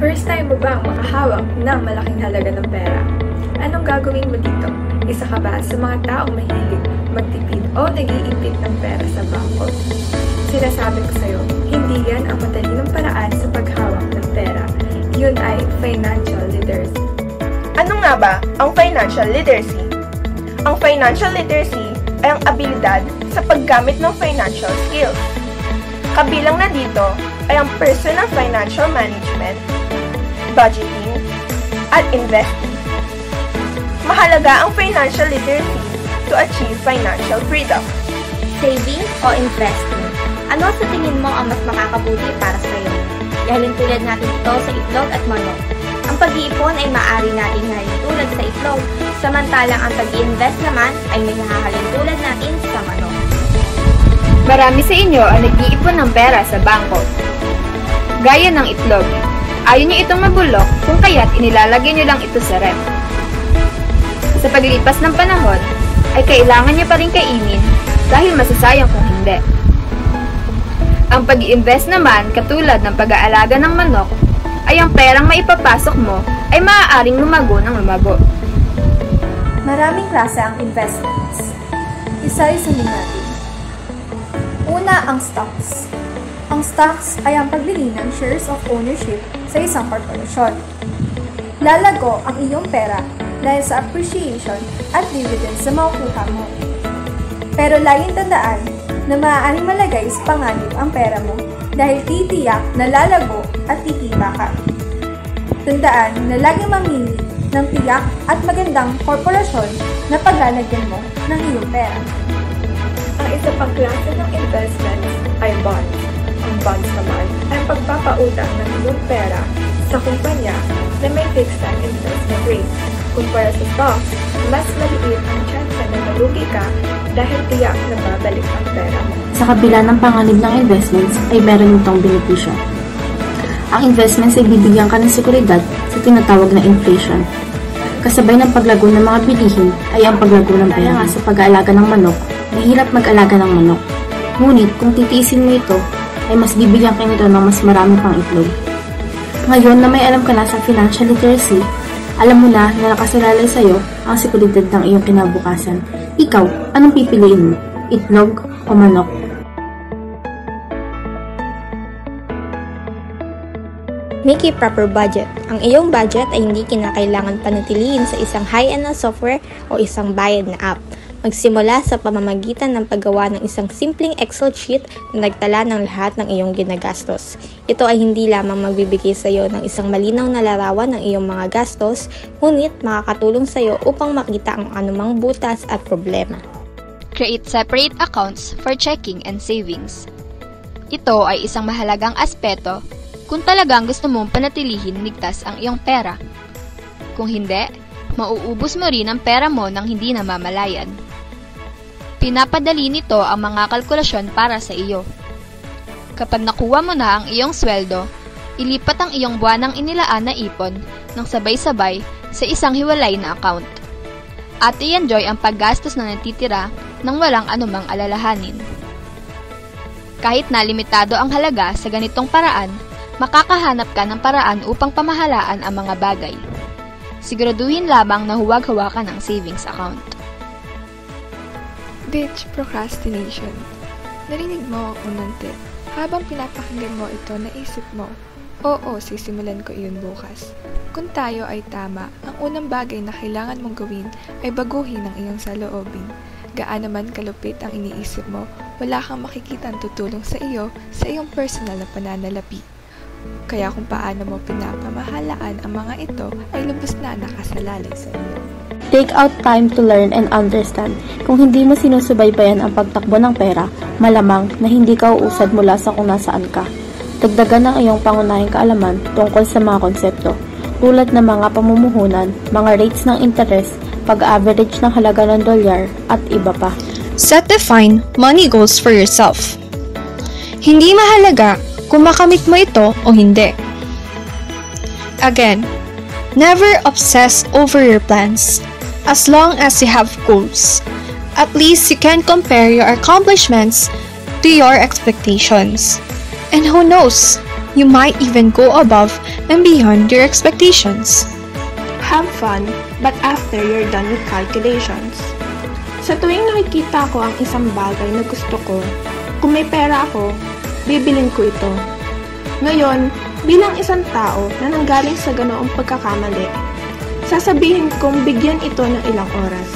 First time mo bang makahawak ng malaking halaga ng pera? Anong gagawin mo dito? Isa ka ba sa mga taong mahilig magtipid o nag-iipit ng pera sa bangko? Sinasabi ko sa'yo, hindi yan ang matalinong paraan sa paghawak ng pera. Yun ay financial literacy. Ano nga ba ang financial literacy? Ang financial literacy ay ang abilidad sa paggamit ng financial skills. Kabilang na dito ay ang personal financial management, budgeting, at investing. Mahalaga ang financial literacy to achieve financial freedom. Saving o investing? Ano sa tingin mo ang mas makakabuti para sa iyo? Dahil tulad natin ito sa itlog at manok. Ang pag-iipon ay maaari nating halintulad sa itlog, samantalang ang pag-i-invest naman ay may hahalintulad natin sa manok. Marami sa inyo ang nag-iipon ng pera sa bangko. Gaya ng itlog. Ayaw nyo itong mabulok kung kaya't inilalagay nyo lang ito sa ref. Sa paglipas ng panahon, ay kailangan nyo pa rin kainin dahil masasayang kung hindi. Ang pag-i-invest naman, katulad ng pag-aalaga ng manok, ay ang perang maipapasok mo ay maaaring lumago ng lumago. Maraming klase ang investments. Isa-isahin natin. Una, ang stocks. Ang stocks ay ang pagbili ng shares of ownership sa isang korporasyon. Lalago ang iyong pera dahil sa appreciation at dividends na makukuha mo. Pero laging tandaan na maaaring malagay sa panganib ang pera mo dahil titiyak na lalago at titiba ka. Tandaan na laging mamili ng tiyak at magandang korporasyon na paglalagyan mo ng iyong pera. Ang isa pang klase ng investments ay bonds. Ang bonds naman ay pagpapautang ng iyong pera sa kumpanya na may fixed time investment rate. Kumpara sa stocks, mas maliit ang chance na malugi ka dahil tiyak na babalik ang pera mo. Sa kabila ng panganib ng investments ay meron itong benepisyo. Ang investments ay bibigyan ka ng seguridad sa tinatawag na inflation. Kasabay ng paglago ng mga bilihin ay ang paglago ng pera. Sa pag-aalaga ng manok, mahirap mag-alaga ng manok. Ngunit kung titiisin mo ito, ay mas bibigyan ka nito ng mas marami pang itlog. Ngayon na may alam ka na sa financial literacy, alam mo na nakasalalay sa iyo ang seguridad ng iyong kinabukasan. Ikaw, anong pipiliin mo? Itlog o manok? Make a proper budget. Ang iyong budget ay hindi kinakailangan panatilihin sa isang high-end na software o isang bayad na app. Magsimula sa pamamagitan ng paggawa ng isang simpleng Excel sheet na nagtala ng lahat ng iyong ginagastos. Ito ay hindi lamang magbibigay sa iyo ng isang malinaw na larawan ng iyong mga gastos, ngunit makakatulong sa iyo upang makita ang anumang butas at problema. Create separate accounts for checking and savings. Ito ay isang mahalagang aspeto kung talagang gusto mong panatilihin ligtas ang iyong pera. Kung hindi, mauubos mo rin ang pera mo nang hindi namamalayan. Pinapadali nito ang mga kalkulasyon para sa iyo. Kapag nakuha mo na ang iyong sweldo, ilipat ang iyong buwanang inilaan na ipon ng sabay-sabay sa isang hiwalay na account. At i-enjoy ang paggastos na natitira nang walang anumang alalahanin. Kahit na limitado ang halaga sa ganitong paraan, makakahanap ka ng paraan upang pamahalaan ang mga bagay. Siguraduhin lamang na huwag hawakan ang savings account. Ditch procrastination. Narinig mo ang unang tip. Habang pinapakinggan mo ito, naisip mo, oo, sisimulan ko iyon bukas. Kung tayo ay tama, ang unang bagay na kailangan mong gawin ay baguhin ang iyong saloobin. Gaano man kalupit ang iniisip mo, wala kang makikitang tutulong sa iyo sa iyong personal na pananalapi. Kaya kung paano mo pinapamahalaan ang mga ito ay lubos na nakasalalay sa iyo. Take out time to learn and understand. Kung hindi mo sinusubaybayan ang pagtakbo ng pera, malamang na hindi ka uusad mula sa kung nasaan ka. Dagdagan ang iyong pangunahing kaalaman tungkol sa mga konsepto, tulad ng mga pamumuhunan, mga rates ng interest, pag-average ng halaga ng dolyar, at iba pa. Set define money goals for yourself. Hindi mahalaga kung makamit mo ito o hindi. Again, never obsess over your plans. As long as you have goals, at least you can compare your accomplishments to your expectations. And who knows, You might even go above and beyond your expectations. Have fun, but after you're done with calculations. Sa tuwing nakikita ko ang isang bagay na gusto ko, kung may pera ako, bibilin ko ito. Ngayon, bilang isang tao na nanggaling sa ganoong pagkakamali, sasabihin kong bigyan ito ng ilang oras.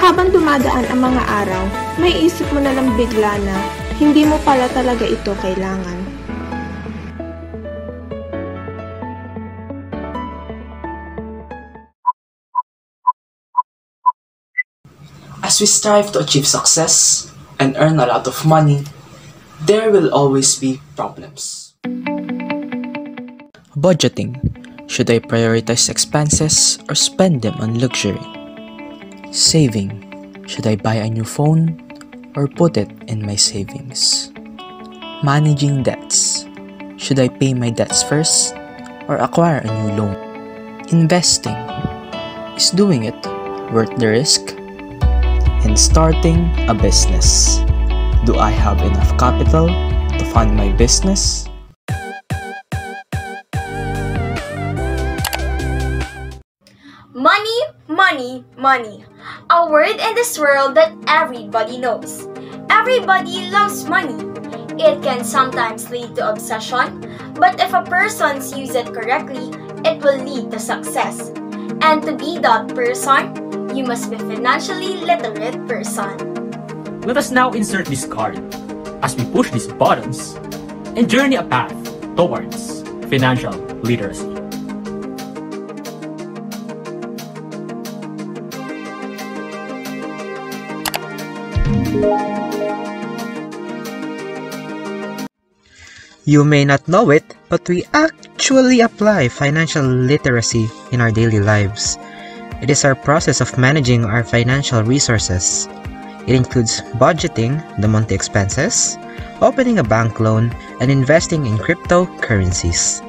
Habang dumadaan ang mga araw, may isip mo na lang bigla na hindi mo pala talaga ito kailangan. As we strive to achieve success and earn a lot of money, there will always be problems. Budgeting. Should I prioritize expenses or spend them on luxury? Saving. Should I buy a new phone or put it in my savings? Managing debts. Should I pay my debts first or acquire a new loan? Investing. Is doing it worth the risk? And starting a business. Do I have enough capital to fund my business? Money, money, money. A word in this world that everybody knows. Everybody loves money. It can sometimes lead to obsession, but if a person uses it correctly, it will lead to success. And to be that person, you must be financially literate person. Let us now insert this card as we push these buttons and journey a path towards financial literacy. You may not know it, but we actually apply financial literacy in our daily lives. It is our process of managing our financial resources. It includes budgeting the monthly expenses, opening a bank loan, and investing in cryptocurrencies.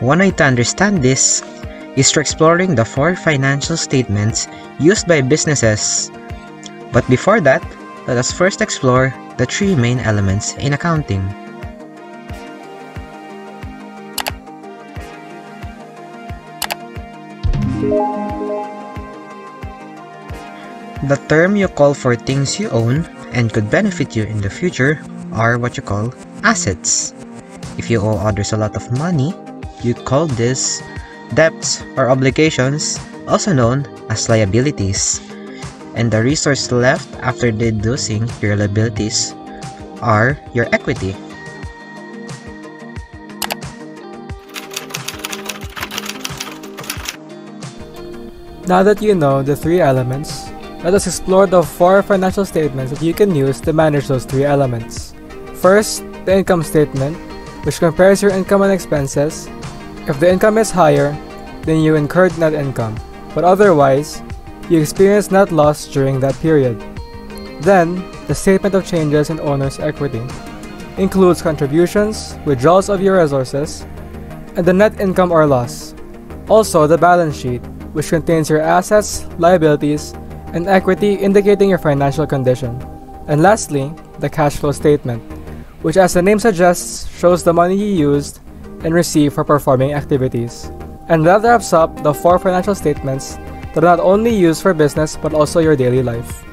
One way to understand this is through exploring the 4 financial statements used by businesses. But before that, let us first explore the 3 main elements in accounting. The term you call for things you own and could benefit you in the future are what you call assets. If you owe others a lot of money, you call this debts or obligations, also known as liabilities. And the resource left after deducing your liabilities are your equity. Now that you know the 3 elements, let us explore the 4 financial statements that you can use to manage those 3 elements. First, the income statement, which compares your income and expenses. If the income is higher, then you incurred net income, but otherwise, you experience net loss during that period. Then, the statement of changes in owner's equity includes contributions, withdrawals of your resources, and the net income or loss. Also, the balance sheet, which contains your assets, liabilities, and equity indicating your financial condition. And lastly, the cash flow statement, which as the name suggests, shows the money you used and received for performing activities. And that wraps up the 4 financial statements that are not only used for business but also your daily life.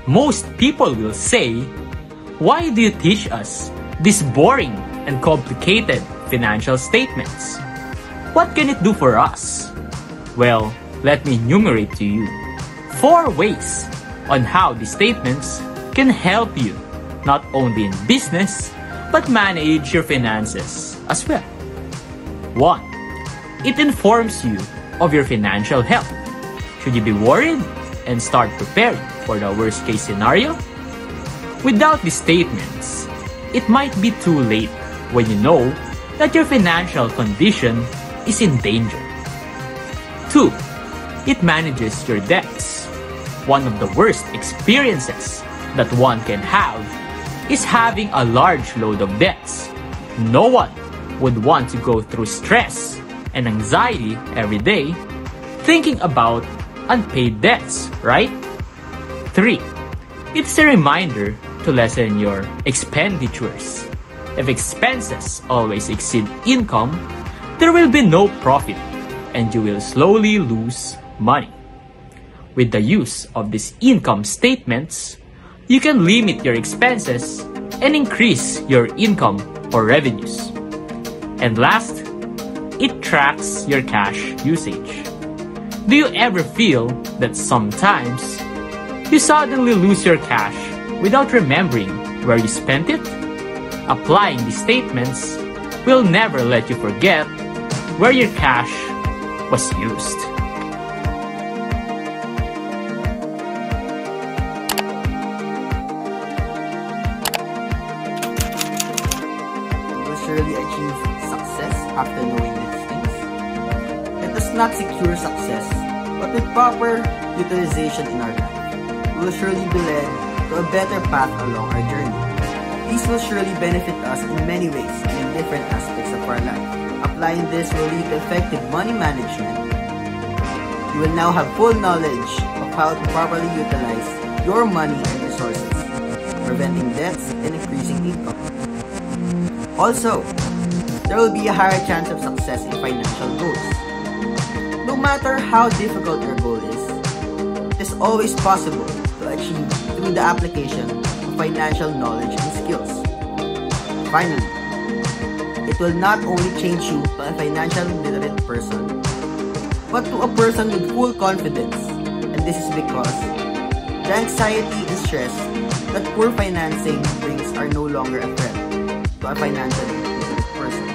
Most people will say, why do you teach us these boring and complicated financial statements? What can it do for us? Well, let me enumerate to you 4 ways on how these statements can help you not only in business but manage your finances as well. 1. It informs you of your financial health. Should you be worried and start preparing for the worst case scenario? Without these statements, it might be too late when you know that your financial condition is in danger. 2. It manages your debts. One of the worst experiences that one can have is having a large load of debts. No one would want to go through stress and anxiety every day thinking about unpaid debts, right? 3. It's a reminder to lessen your expenditures. If expenses always exceed income, there will be no profit and you will slowly lose money. With the use of these income statements, you can limit your expenses and increase your income or revenues. And last, it tracks your cash usage. Do you ever feel that sometimes you suddenly lose your cash without remembering where you spent it? Applying these statements will never let you forget where your cash was used. You will surely achieve success after knowing these things. Let us not secure success, but with proper utilization in our life, we will surely be led to a better path along our journey. These will surely benefit us in many ways and in different aspects of our life. Applying this will lead to effective money management. You will now have full knowledge of how to properly utilize your money and resources, preventing debts and increasing income. Also, there will be a higher chance of success in financial goals. No matter how difficult your goal is, it is always possible to achieve through the application of financial knowledge and skills. Finally, it will not only change you to a financially literate person, but to a person with full confidence. And this is because the anxiety and stress that poor financing brings are no longer a threat to a financially literate person.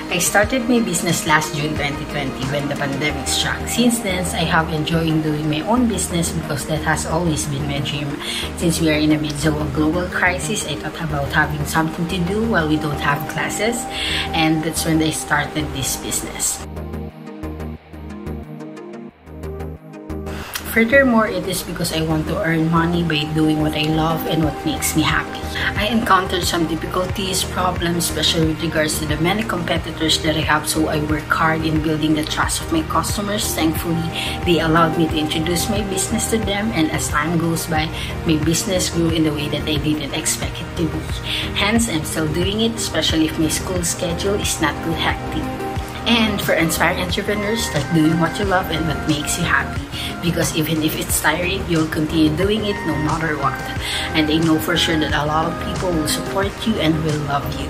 I started my business last June 2020 when the pandemic struck. Since then, I have enjoyed doing my own business because that has always been my dream. Since we are in the midst of a global crisis, I thought about having something to do while we don't have classes, and that's when I started this business. Furthermore, it is because I want to earn money by doing what I love and what makes me happy. I encountered some difficulties, problems, especially with regards to the many competitors that I have, so I work hard in building the trust of my customers. Thankfully, they allowed me to introduce my business to them, and as time goes by, my business grew in the way that I didn't expect it to be. Hence, I'm still doing it, especially if my school schedule is not too hectic. And for inspiring entrepreneurs, start doing what you love and what makes you happy. Because even if it's tiring, you'll continue doing it no matter what. And I know for sure that a lot of people will support you and will love you.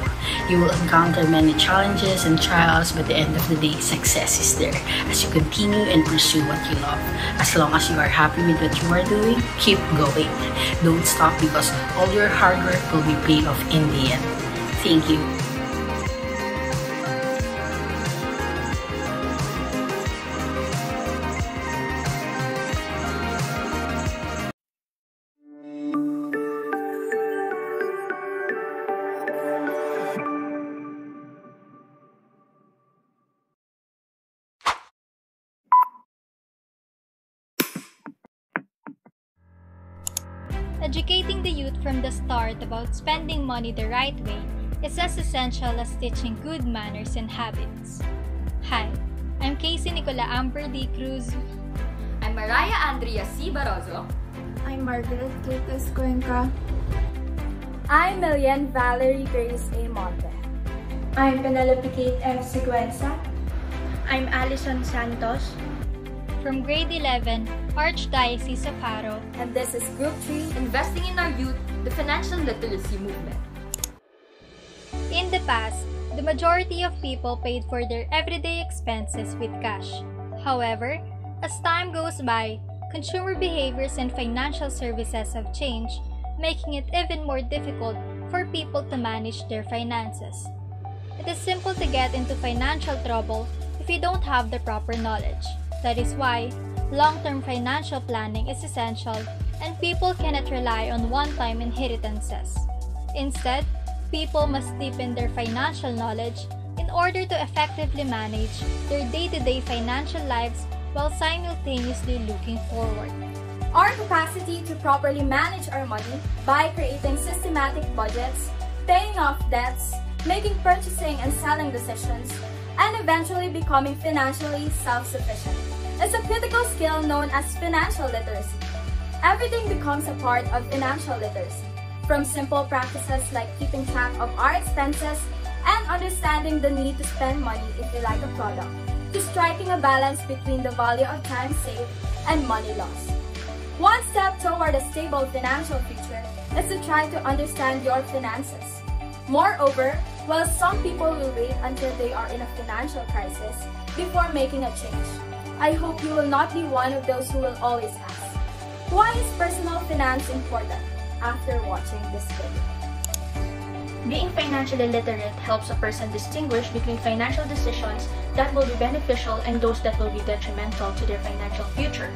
You will encounter many challenges and trials, but at the end of the day, success is there as you continue and pursue what you love. As long as you are happy with what you are doing, keep going. Don't stop because all your hard work will be paid off in the end. Thank you. Educating the youth from the start about spending money the right way is as essential as teaching good manners and habits. Hi, I'm Casey Nicola Amber D. Cruz. I'm Mariah Andrea C. Barroso. I'm Margaret Lucas Cuenca. I'm Milian Valerie Grace A. Monte. I'm Penelope Kate F. Siguenza. I'm Alison Santos. From grade 11, Archdiocese of Jaro. And this is Group 3, Investing in Our Youth, the Financial Literacy Movement. In the past, the majority of people paid for their everyday expenses with cash. However, as time goes by, consumer behaviors and financial services have changed, making it even more difficult for people to manage their finances. It is simple to get into financial trouble if you don't have the proper knowledge. That is why long-term financial planning is essential and people cannot rely on one-time inheritances. Instead, people must deepen their financial knowledge in order to effectively manage their day-to-day financial lives while simultaneously looking forward. Our capacity to properly manage our money by creating systematic budgets, paying off debts, making purchasing and selling decisions, and eventually becoming financially self-sufficient. It's a critical skill known as financial literacy. Everything becomes a part of financial literacy, from simple practices like keeping track of our expenses and understanding the need to spend money if you like a product, to striking a balance between the value of time saved and money lost. One step toward a stable financial future is to try to understand your finances. Moreover, while some people will wait until they are in a financial crisis before making a change, I hope you will not be one of those who will always ask, why is personal finance important after watching this video? Being financially literate helps a person distinguish between financial decisions that will be beneficial and those that will be detrimental to their financial future.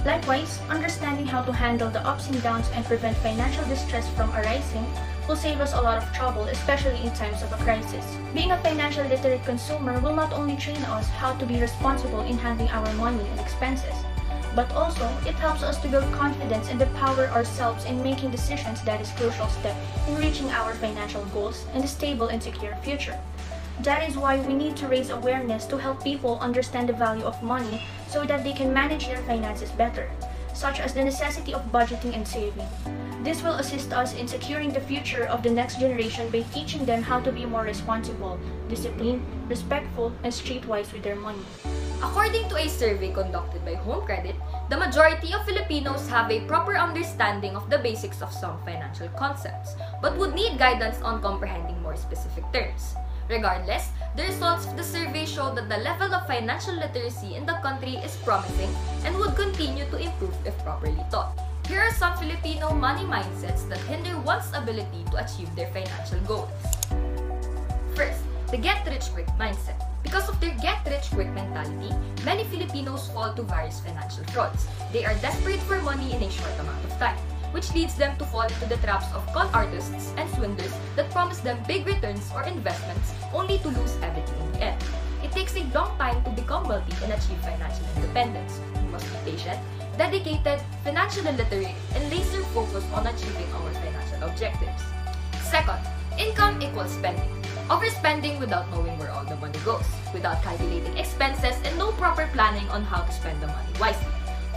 Likewise, understanding how to handle the ups and downs and prevent financial distress from arising will save us a lot of trouble, especially in times of a crisis. Being a financially literate consumer will not only train us how to be responsible in handling our money and expenses, but also it helps us to build confidence and empower ourselves in making decisions that is a crucial step in reaching our financial goals and a stable and secure future. That is why we need to raise awareness to help people understand the value of money so that they can manage their finances better, such as the necessity of budgeting and saving. This will assist us in securing the future of the next generation by teaching them how to be more responsible, disciplined, respectful, and streetwise with their money. According to a survey conducted by Home Credit, the majority of Filipinos have a proper understanding of the basics of some financial concepts, but would need guidance on comprehending more specific terms. Regardless, the results of the survey show that the level of financial literacy in the country is promising and would continue to improve if properly taught. Here are some Filipino money mindsets that hinder one's ability to achieve their financial goals. First, the get-rich-quick mindset. Because of their get-rich-quick mentality, many Filipinos fall to various financial frauds. They are desperate for money in a short amount of time, which leads them to fall into the traps of con artists and swindlers that promise them big returns or investments only to lose everything in the end. It takes a long time to become wealthy and achieve financial independence. You must be patient, dedicated, financially literate, and laser-focused on achieving our financial objectives. Second, income equals spending. Overspending without knowing where all the money goes, without calculating expenses and no proper planning on how to spend the money wisely.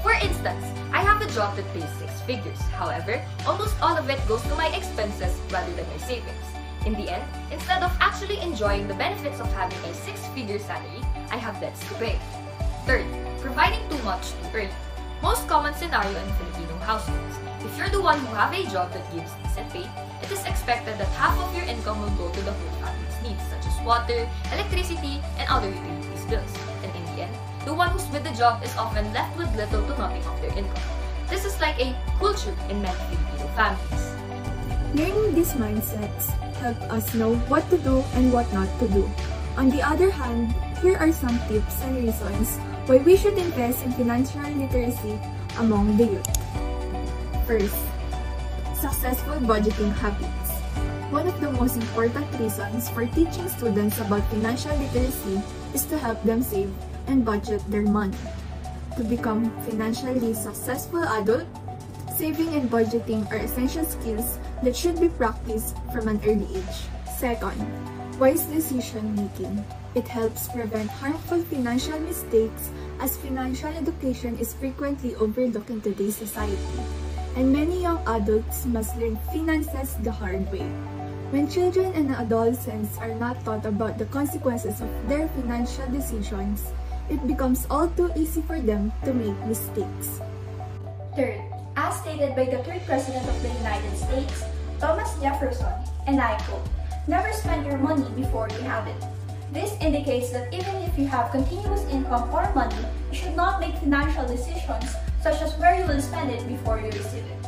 For instance, I have a job that pays 6 figures. However, almost all of it goes to my expenses rather than my savings. In the end, instead of actually enjoying the benefits of having a 6-figure salary, I have debts to pay. Third, providing too much too early. Most common scenario in Filipino households. If you're the one who have a job that gives decent pay, it is expected that half of your income will go to the whole family's needs, such as water, electricity, and other utilities bills. And in the end, the one who's with the job is often left with little to nothing of their income. This is like a culture in many Filipino families. Learning these mindsets help us know what to do and what not to do. On the other hand, here are some tips and reasons why we should invest in financial literacy among the youth. First, successful budgeting habits. One of the most important reasons for teaching students about financial literacy is to help them save and budget their money. To become financially successful adult, saving and budgeting are essential skills that should be practiced from an early age. Second, wise decision making. It helps prevent harmful financial mistakes as financial education is frequently overlooked in today's society, and many young adults must learn finances the hard way. When children and adolescents are not taught about the consequences of their financial decisions, it becomes all too easy for them to make mistakes. Third, as stated by the third President of the United States, Thomas Jefferson, and I quote, "Never spend your money before you have it." This indicates that even if you have continuous income or money, you should not make financial decisions such as where you will spend it before you receive it.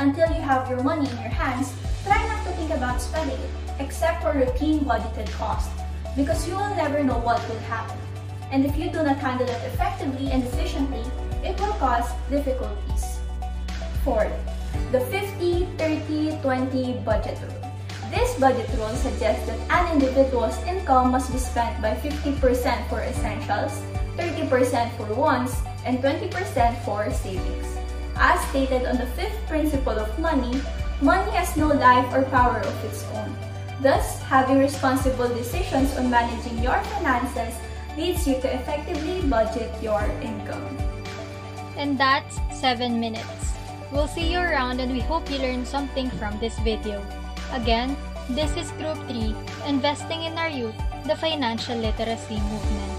Until you have your money in your hands, try not to think about spending it, except for routine budgeted costs, because you will never know what will happen. And if you do not handle it effectively and efficiently, it will cause difficulties. Fourth, the 50-30-20 budget rule. This budget rule suggests that an individual's income must be spent by 50% for essentials, 30% for wants, and 20% for savings. As stated on the fifth principle of money, money has no life or power of its own. Thus, having responsible decisions on managing your finances leads you to effectively budget your income. And that's 7 minutes. We'll see you around and we hope you learned something from this video. Again, this is Group 3, Investing in Our Youth, the Financial Literacy Movement.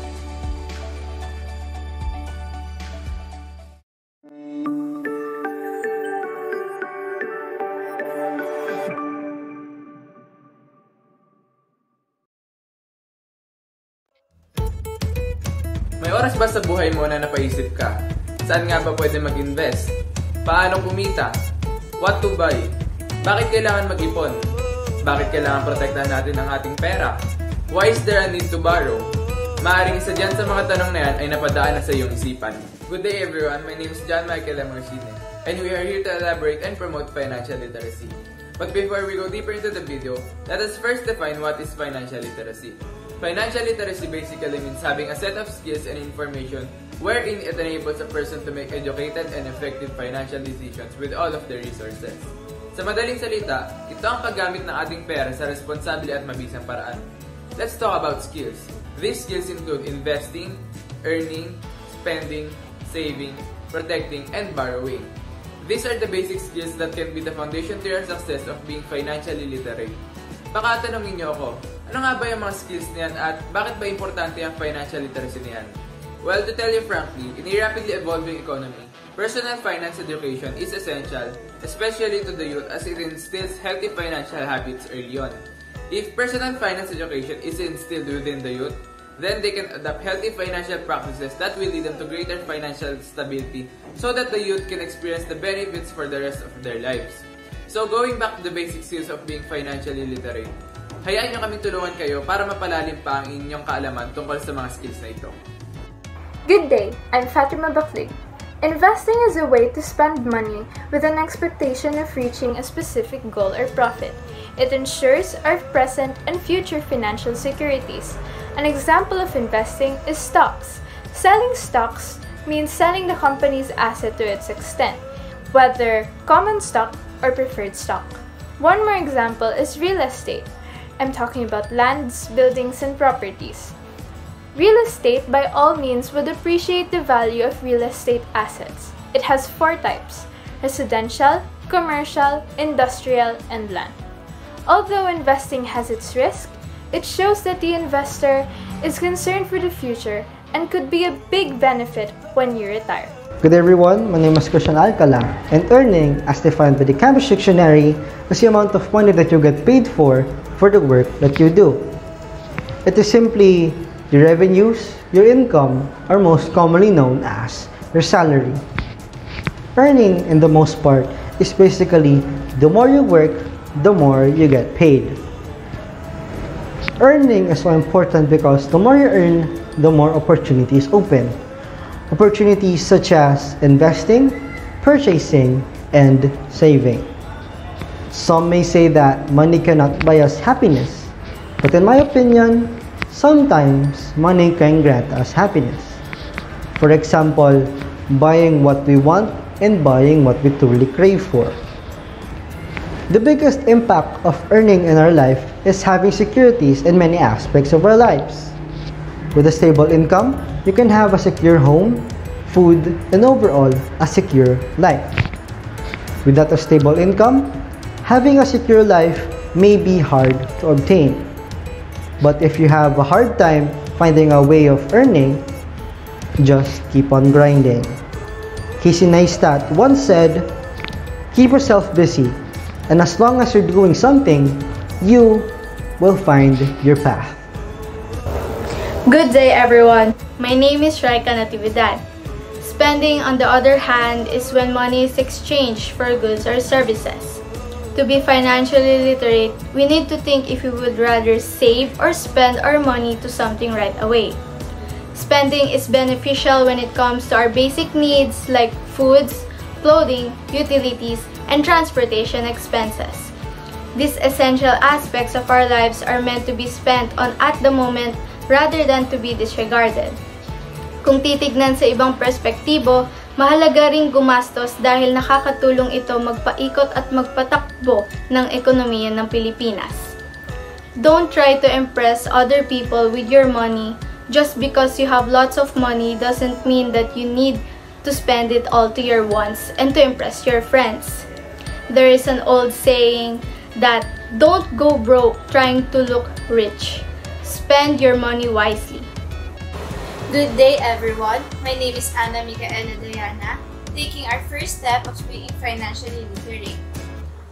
May oras ba sa buhay mo na napaisip ka? Saan nga ba pwede mag-invest? Paano kumita? What to buy? Bakit kailangan mag-ipon? Bakit kailangan protektahan natin ang ating pera? Why is there a need to borrow? Maaaring isa dyan sa mga tanong na yan ay napadaan na sa iyong isipan. Good day everyone, my name is John Michael Emercine and we are here to elaborate and promote financial literacy. But before we go deeper into the video, let us first define what is financial literacy. Financial literacy basically means having a set of skills and information wherein it enables a person to make educated and effective financial decisions with all of their resources. Sa madaling salita, ito ang paggamit ng ating pera sa responsable at mabisang paraan. Let's talk about skills. These skills include investing, earning, spending, saving, protecting, and borrowing. These are the basic skills that can be the foundation to your success of being financially literate. Baka tanongin niyo ako, ano nga ba yung mga skills niyan at bakit ba importante ang financial literacy niyan? Well, to tell you frankly, in a rapidly evolving economy, personal finance education is essential, especially to the youth as it instills healthy financial habits early on. If personal finance education is instilled within the youth, then they can adopt healthy financial practices that will lead them to greater financial stability so that the youth can experience the benefits for the rest of their lives. So going back to the basic skills of being financially literate, hayaan nyo kaming tulungan kayo para mapalalim pa ang inyong kaalaman tungkol sa mga skills na ito. Good day, I'm Fatima Baklig. Investing is a way to spend money with an expectation of reaching a specific goal or profit. It ensures our present and future financial securities. An example of investing is stocks. Selling stocks means selling the company's asset to its extent, whether common stock or preferred stock. One more example is real estate. I'm talking about lands, buildings, and properties. Real estate by all means would appreciate the value of real estate assets. It has 4 types: residential, commercial, industrial, and land. Although investing has its risk, it shows that the investor is concerned for the future and could be a big benefit when you retire. Good day everyone, my name is Christian Alcala, and earning, as defined by the Cambridge Dictionary, is the amount of money that you get paid for the work that you do. It is simply your revenues, your income, or most commonly known as your salary. Earning, in the most part, is basically the more you work, the more you get paid. Earning is so important because the more you earn, the more opportunities open. Opportunities such as investing, purchasing, and saving. Some may say that money cannot buy us happiness, but in my opinion, sometimes money can grant us happiness. For example, buying what we want and buying what we truly crave for. The biggest impact of earning in our life is having securities in many aspects of our lives. With a stable income, you can have a secure home, food, and overall, a secure life. Without a stable income, having a secure life may be hard to obtain. But if you have a hard time finding a way of earning, just keep on grinding. Casey Neistat once said, "Keep yourself busy, and as long as you're doing something, you will find your path." Good day everyone, my name is Raika Natividad. Spending, on the other hand, is when money is exchanged for goods or services. To be financially literate, we need to think if we would rather save or spend our money to something right away. Spending is beneficial when it comes to our basic needs like foods, clothing, utilities, and transportation expenses. These essential aspects of our lives are meant to be spent on at the moment rather than to be disregarded. Kung titignan sa ibang perspektibo, Mahalaga ring gumastos dahil nakakatulong ito magpaikot at magpatakbo ng ekonomiya ng Pilipinas. Don't try to impress other people with your money. Just because you have lots of money doesn't mean that you need to spend it all to your wants and to impress your friends. There is an old saying that don't go broke trying to look rich. Spend your money wisely. Good day, everyone. My name is Ana Micaela Diana, taking our first step of being financially literate.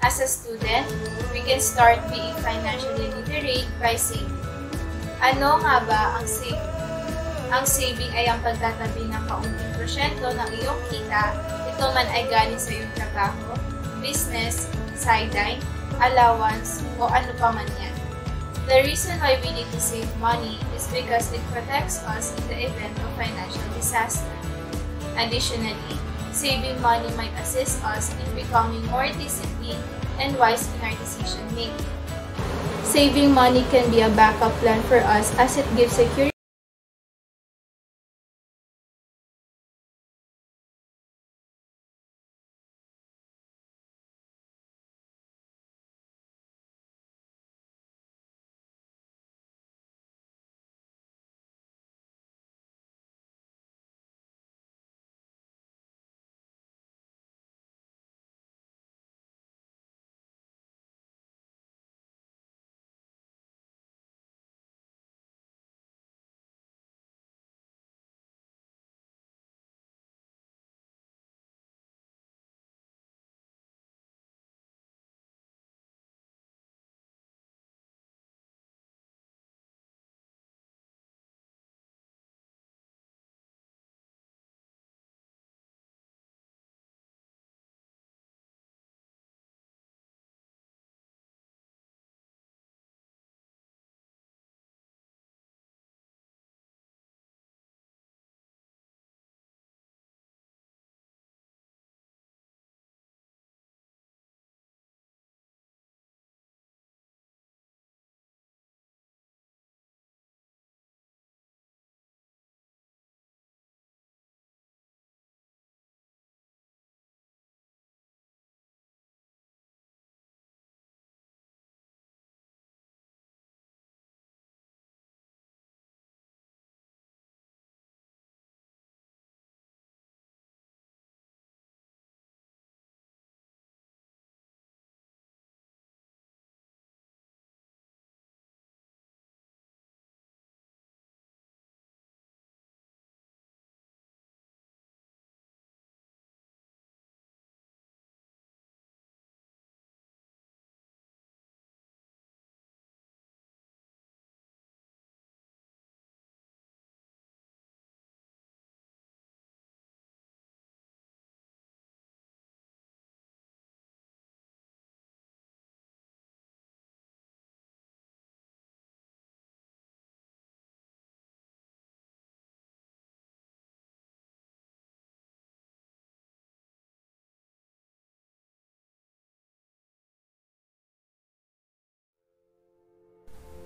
As a student, we can start being financially literate by saving. Ano nga ba ang saving? Ang saving ay ang pagtatabi ng kaunting porsyento ng iyong kita, ito man ay galing sa iyong trabaho, business, sideline, allowance, o ano pa man yan. The reason why we need to save money is because it protects us in the event of financial disaster. Additionally, saving money might assist us in becoming more disciplined and wise in our decision making. Saving money can be a backup plan for us as it gives security.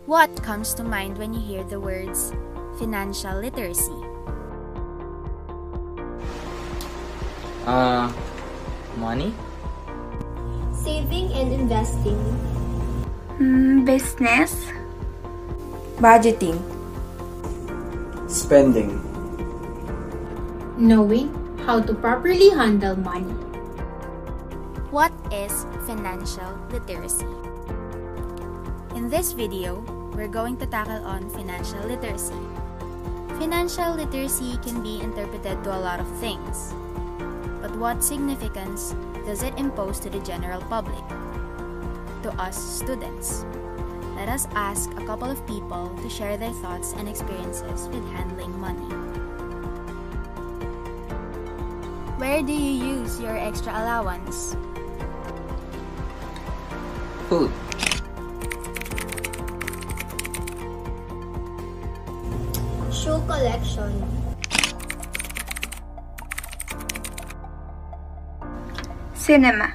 What comes to mind when you hear the words financial literacy? Money? Saving and investing. Business. Budgeting. Spending. Knowing how to properly handle money. What is financial literacy? In this video, we're going to tackle on financial literacy. Financial literacy can be interpreted to a lot of things. But what significance does it impose to the general public? To us students? Let us ask a couple of people to share their thoughts and experiences with handling money. Where do you use your extra allowance? Food. Shoe collection. Cinema.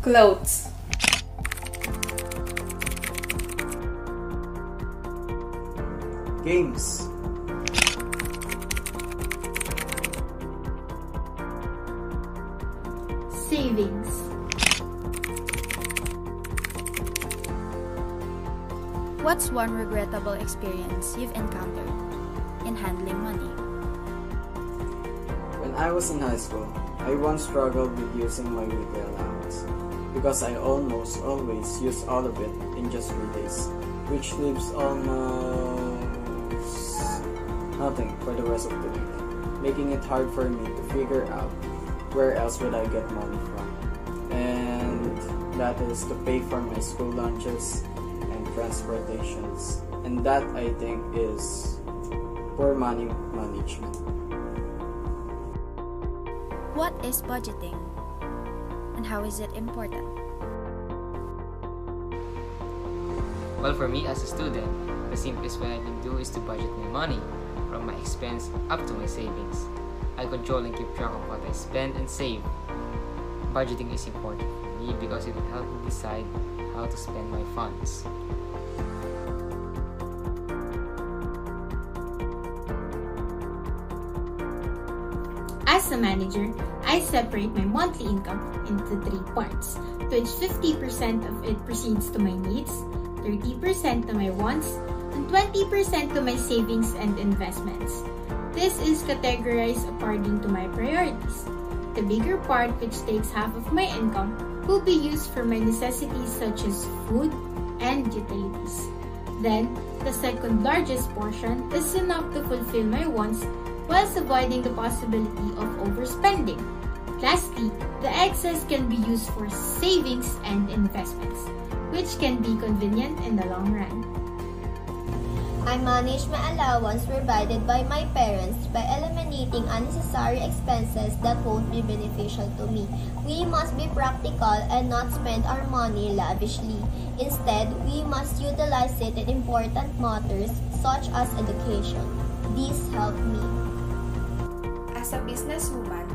Clothes. games. Savings. What's one regrettable experience you've encountered in handling money? When I was in high school, I once struggled with using my weekly allowance because I almost always use all of it in just 3 days, which leaves almost nothing for the rest of the week, making it hard for me to figure out where else would I get money from. And that is to pay for my school lunches and transportations. And that, I think, is poor money management. What is budgeting? And how is it important? Well, for me as a student, the simplest way I can do is to budget my money from my expense up to my savings. I control and keep track of what I spend and save. Budgeting is important for me because it will help me decide how to spend my funds. As a manager, I separate my monthly income into 3 parts, to which 50% of it proceeds to my needs, 30% to my wants, and 20% to my savings and investments. This is categorized according to my priorities. The bigger part, which takes half of my income, will be used for my necessities such as food and utilities. Then, the second largest portion is enough to fulfill my wants whilst avoiding the possibility of overspending. Lastly, the excess can be used for savings and investments, which can be convenient in the long run. I manage my allowance provided by my parents by eliminating unnecessary expenses that won't be beneficial to me. We must be practical and not spend our money lavishly. Instead, we must utilize it in important matters such as education. These help me. As a businesswoman,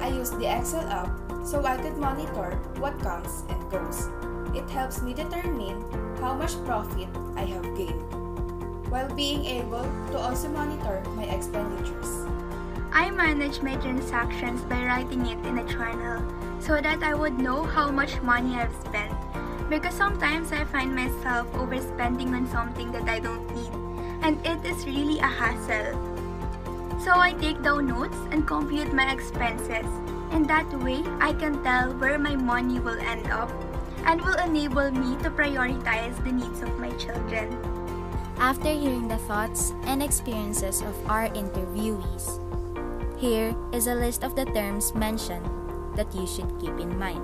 I use the Excel app so I could monitor what comes and goes. It helps me determine how much profit I have gained, while being able to also monitor my expenditures. I manage my transactions by writing it in a journal so that I would know how much money I've spent, because sometimes I find myself overspending on something that I don't need, and it is really a hassle. So I take down notes and compute my expenses, and that way I can tell where my money will end up and will enable me to prioritize the needs of my children. After hearing the thoughts and experiences of our interviewees, here is a list of the terms mentioned that you should keep in mind.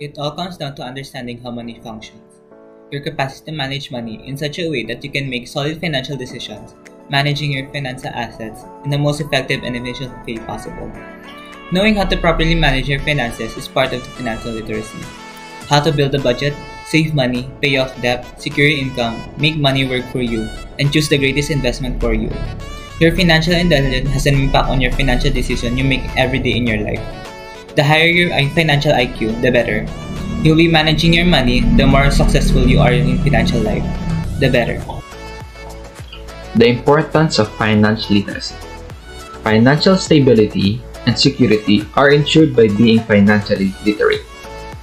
It all comes down to understanding how money functions. your capacity to manage money in such a way that you can make solid financial decisions, managing your financial assets in the most effective and efficient way possible. Knowing how to properly manage your finances is part of the financial literacy. How to build a budget, save money, pay off debt, secure your income, make money work for you, and choose the greatest investment for you. Your financial intelligence has an impact on your financial decision you make every day in your life. The higher your financial IQ, the better. You'll be managing your money, the more successful you are in financial life, the better. The importance of financial literacy. Financial stability and security are ensured by being financially literate.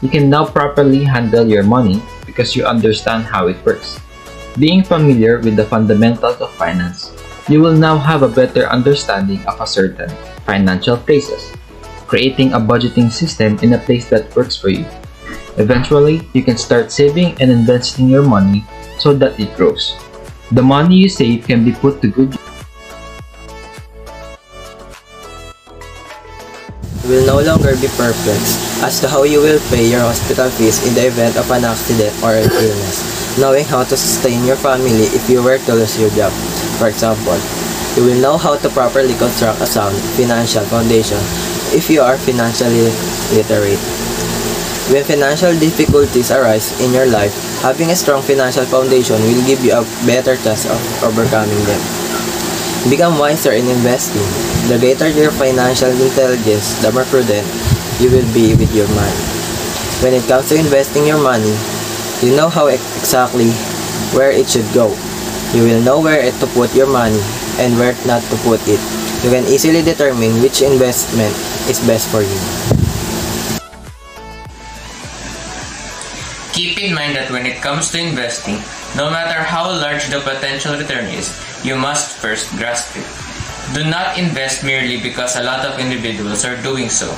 You can now properly handle your money because you understand how it works. Being familiar with the fundamentals of finance, you will now have a better understanding of a certain financial phrases, creating a budgeting system in a place that works for you. Eventually, you can start saving and investing your money so that it grows. The money you save can be put to good use. You will no longer be perplexed as to how you will pay your hospital fees in the event of an accident or an illness, knowing how to sustain your family if you were to lose your job. For example, you will know how to properly construct a sound financial foundation if you are financially literate. When financial difficulties arise in your life, having a strong financial foundation will give you a better chance of overcoming them. Become wiser in investing. The greater your financial intelligence, the more prudent you will be with your money. When it comes to investing your money, you know how exactly where it should go. You will know where to put your money and where not to put it. You can easily determine which investment is best for you. Keep in mind that when it comes to investing, no matter how large the potential return is, you must first grasp it. Do not invest merely because a lot of individuals are doing so.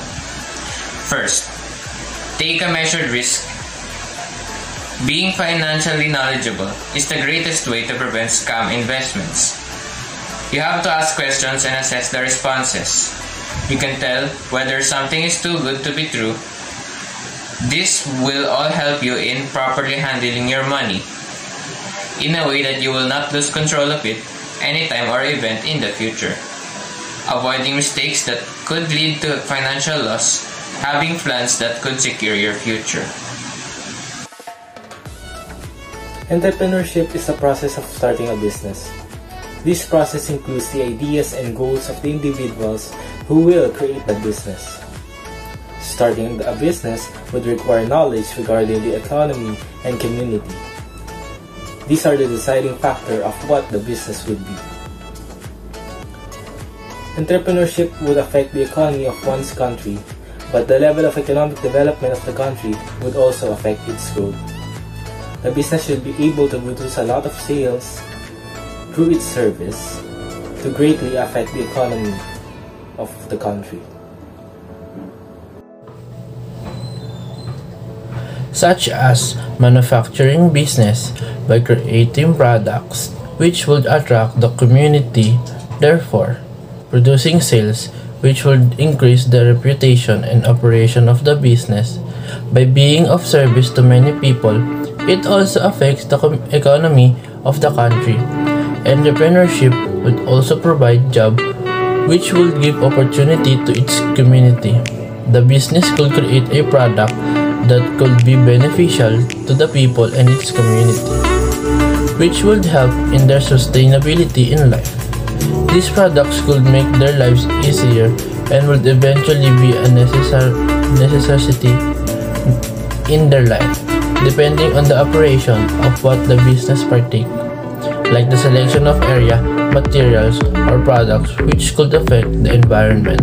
First, take a measured risk. Being financially knowledgeable is the greatest way to prevent scam investments. You have to ask questions and assess the responses. You can tell whether something is too good to be true. This will all help you in properly handling your money in a way that you will not lose control of it anytime or event in the future. Avoiding mistakes that could lead to financial loss, having plans that could secure your future. Entrepreneurship is the process of starting a business. This process includes the ideas and goals of the individuals who will create the business. Starting a business would require knowledge regarding the economy and community. These are the deciding factor of what the business would be. Entrepreneurship would affect the economy of one's country, but the level of economic development of the country would also affect its growth. The business should be able to produce a lot of sales through its service to greatly affect the economy of the country. Such as manufacturing business by creating products which would attract the community, therefore producing sales which would increase the reputation and operation of the business. By being of service to many people, it also affects the economy of the country. Entrepreneurship would also provide jobs which will give opportunity to its community. The business could create a product that could be beneficial to the people and its community, which would help in their sustainability in life. These products could make their lives easier and would eventually be a necessity in their life, depending on the operation of what the business partake, like the selection of area, materials, or products which could affect the environment.